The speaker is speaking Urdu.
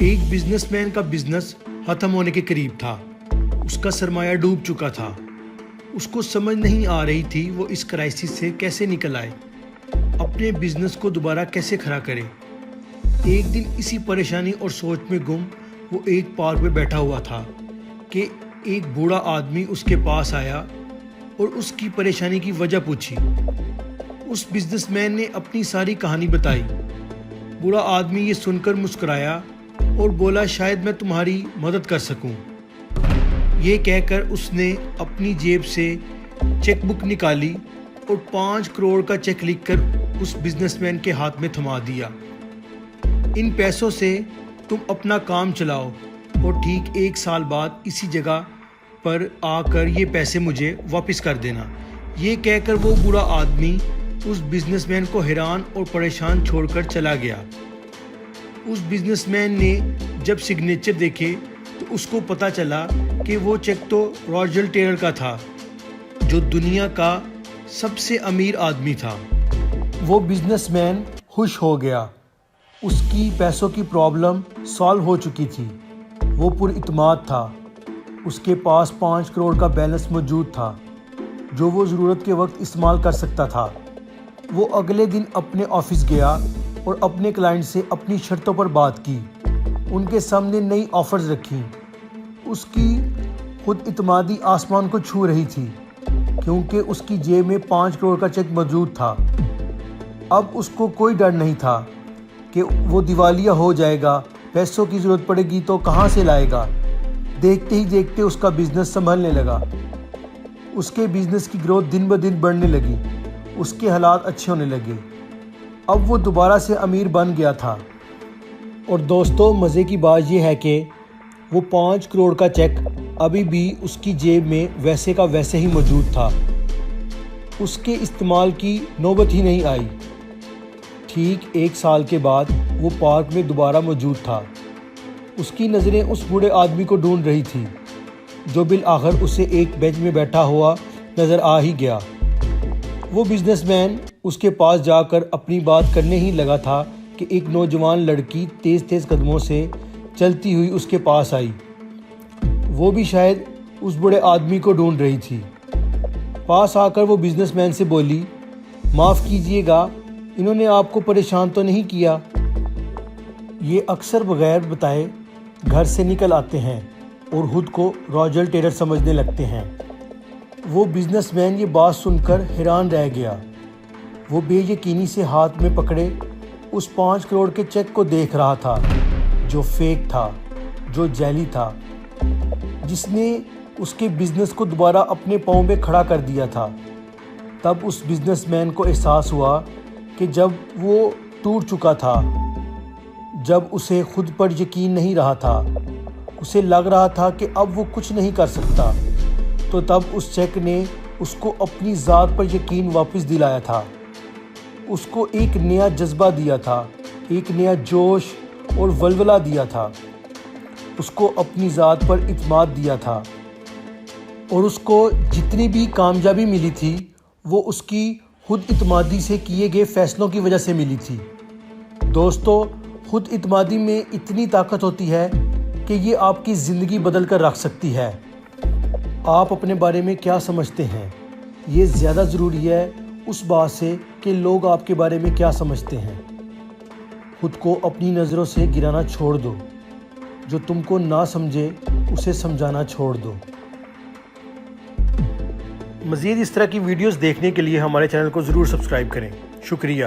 ایک بزنس مین کا بزنس ختم ہونے کے قریب تھا۔ اس کا سرمایہ ڈوب چکا تھا۔ اس کو سمجھ نہیں آ رہی تھی وہ اس کرائسس سے کیسے نکل آئے، اپنے بزنس کو دوبارہ کیسے کھڑا کرے۔ ایک دن اسی پریشانی اور سوچ میں گم وہ ایک پارک میں بیٹھا ہوا تھا کہ ایک بوڑھا آدمی اس کے پاس آیا اور اس کی پریشانی کی وجہ پوچھی۔ اس بزنس مین نے اپنی ساری کہانی بتائی۔ بوڑھا آدمی یہ سن کر مسکرایا اور بولا، شاید میں تمہاری مدد کر سکوں۔ یہ کہہ کر اس نے اپنی جیب سے چیک بک نکالی اور 5 کروڑ کا چیک لکھ کر اس بزنس مین کے ہاتھ میں تھما دیا۔ ان پیسوں سے تم اپنا کام چلاؤ اور ٹھیک 1 سال بعد اسی جگہ پر آ کر یہ پیسے مجھے واپس کر دینا۔ یہ کہہ کر وہ بوڑھا آدمی اس بزنس مین کو حیران اور پریشان چھوڑ کر چلا گیا۔ اس بزنس مین نے جب سگنیچر دیکھے تو اس کو پتہ چلا کہ وہ چیک تو راجر ٹیلر کا تھا، جو دنیا کا سب سے امیر آدمی تھا۔ وہ بزنس مین خوش ہو گیا۔ اس کی پیسوں کی پرابلم سالو ہو چکی تھی۔ وہ پر اعتماد تھا۔ اس کے پاس 5 کروڑ کا بیلنس موجود تھا جو وہ ضرورت کے وقت استعمال کر سکتا تھا۔ وہ اگلے دن اپنے آفس گیا اور اپنے کلائنٹ سے اپنی شرطوں پر بات کی۔ ان کے سامنے نئی آفرز رکھی۔ اس کی خود اعتمادی آسمان کو چھو رہی تھی کیونکہ اس کی جیب میں 5 کروڑ کا چیک موجود تھا۔ اب اس کو کوئی ڈر نہیں تھا کہ وہ دیوالیہ ہو جائے گا، پیسوں کی ضرورت پڑے گی تو کہاں سے لائے گا۔ دیکھتے ہی دیکھتے اس کا بزنس سنبھلنے لگا۔ اس کے بزنس کی گروتھ دن بدن بڑھنے لگی۔ اس کے حالات اچھے ہونے لگے۔ اب وہ دوبارہ سے امیر بن گیا تھا۔ اور دوستو، مزے کی بات یہ ہے کہ وہ 5 کروڑ کا چیک ابھی بھی اس کی جیب میں ویسے کا ویسے ہی موجود تھا۔ اس کے استعمال کی نوبت ہی نہیں آئی۔ ٹھیک 1 سال کے بعد وہ پارک میں دوبارہ موجود تھا۔ اس کی نظریں اس بوڑھے آدمی کو ڈھونڈ رہی تھی جو بالآخر اسے ایک بینچ میں بیٹھا ہوا نظر آ ہی گیا۔ وہ بزنس مین اس کے پاس جا کر اپنی بات کرنے ہی لگا تھا کہ ایک نوجوان لڑکی تیز تیز قدموں سے چلتی ہوئی اس کے پاس آئی۔ وہ بھی شاید اس بوڑھے آدمی کو ڈھونڈ رہی تھی۔ پاس آ کر وہ بزنس مین سے بولی، معاف کیجیے گا، انہوں نے آپ کو پریشان تو نہیں کیا؟ یہ اکثر بغیر بتائے گھر سے نکل آتے ہیں اور خود کو راجر ٹیلر سمجھنے لگتے ہیں۔ وہ بزنس مین یہ بات سن کر حیران رہ گیا۔ وہ بے یقینی سے ہاتھ میں پکڑے اس 5 کروڑ کے چیک کو دیکھ رہا تھا جو فیک تھا، جو جعلی تھا، جس نے اس کے بزنس کو دوبارہ اپنے پاؤں پہ کھڑا کر دیا تھا۔ تب اس بزنس مین کو احساس ہوا کہ جب وہ ٹوٹ چکا تھا، جب اسے خود پر یقین نہیں رہا تھا، اسے لگ رہا تھا کہ اب وہ کچھ نہیں کر سکتا، تو تب اس چیک نے اس کو اپنی ذات پر یقین واپس دلایا تھا۔ اس کو ایک نیا جذبہ دیا تھا، ایک نیا جوش اور ولولہ دیا تھا۔ اس کو اپنی ذات پر اعتماد دیا تھا اور اس کو جتنی بھی کامیابی ملی تھی وہ اس کی خود اعتمادی سے کیے گئے فیصلوں کی وجہ سے ملی تھی۔ دوستو، خود اعتمادی میں اتنی طاقت ہوتی ہے کہ یہ آپ کی زندگی بدل کر رکھ سکتی ہے۔ آپ اپنے بارے میں کیا سمجھتے ہیں؟ یہ زیادہ ضروری ہے اس بات سے کہ لوگ آپ کے بارے میں کیا سمجھتے ہیں۔ خود کو اپنی نظروں سے گرانا چھوڑ دو۔ جو تم کو نہ سمجھے اسے سمجھانا چھوڑ دو۔ مزید اس طرح کی ویڈیوز دیکھنے کے لیے ہمارے چینل کو ضرور سبسکرائب کریں۔ شکریہ۔